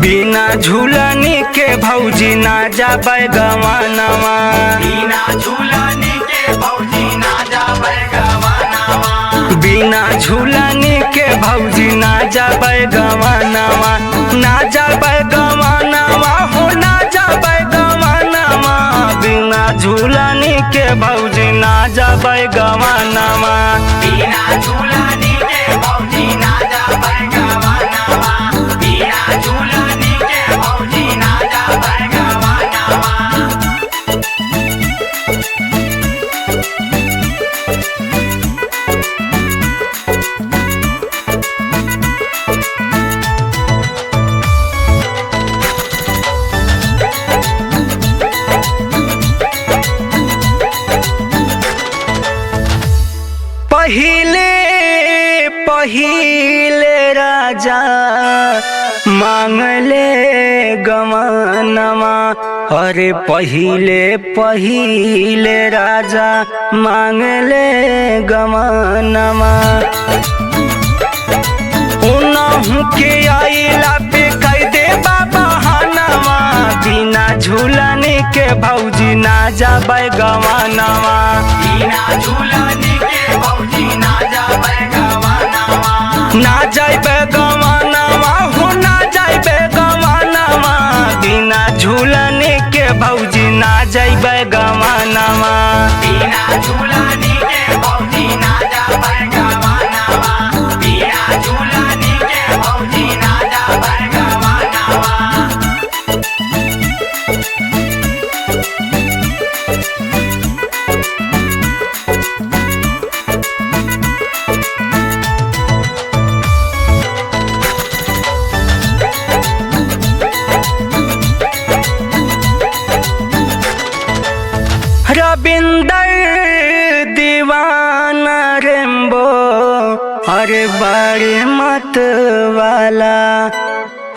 बिना झूलनी के भौजी ना जाबै गवानवा। बिना झूलनी के भौजी ना जाबै गवानवा। बिना झूलनी के भौजी ना जाबै गवानवा। ना जाबै गवानवा हो ना जाबै गवानवा। बिना झूलनी के भौजी ना जाबै गवानवा। बिना झूलनी के भौजी ना जाबै गवानवा। बिना झूलनी के भौजी ना जाबै गवानवा। पहिले पहिले राजा मांगले गवानवा। अरे पहिले पहिले राजा मांगले गवानवा। उनहु के आइला पे कह दे बाबा हनवा। बिना झूलनी के भौजी ना जाबै गवानवा। बिना झूलनी के भौजी ना जाबै गवानवा। ना जाइबे गवानवा हो ना जाइबे गवानवा। बिना झूलनी के भौजी ना जाइबे गवानवा। बिना झूलनी के भौजी ना जाबै गवानवा। बिना झूलनी के भौजी ना जाबै गवानवा। रविंदर दीवाना रेम्बो अरे बड़े मत वाला।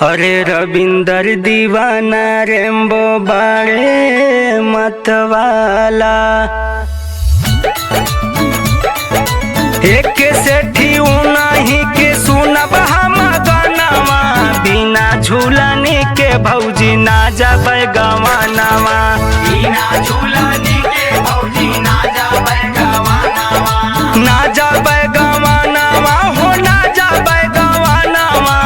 अरे रविंदर दीवाना रेम्बो बड़े मत वाला। एक सेठी उनाही के सुनब हम गानवा। बिना झूलनी के भौजी ना जाबै गवानवा। बिना झूलनी के भौजी ना जाबै गवानवा। ना जाबै गवानवा हो ना जाबै गवानवा।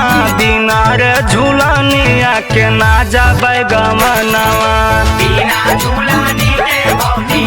बिना रे झूलनिया के ना जाबै गवानवा। बिना झूलनी के भौजी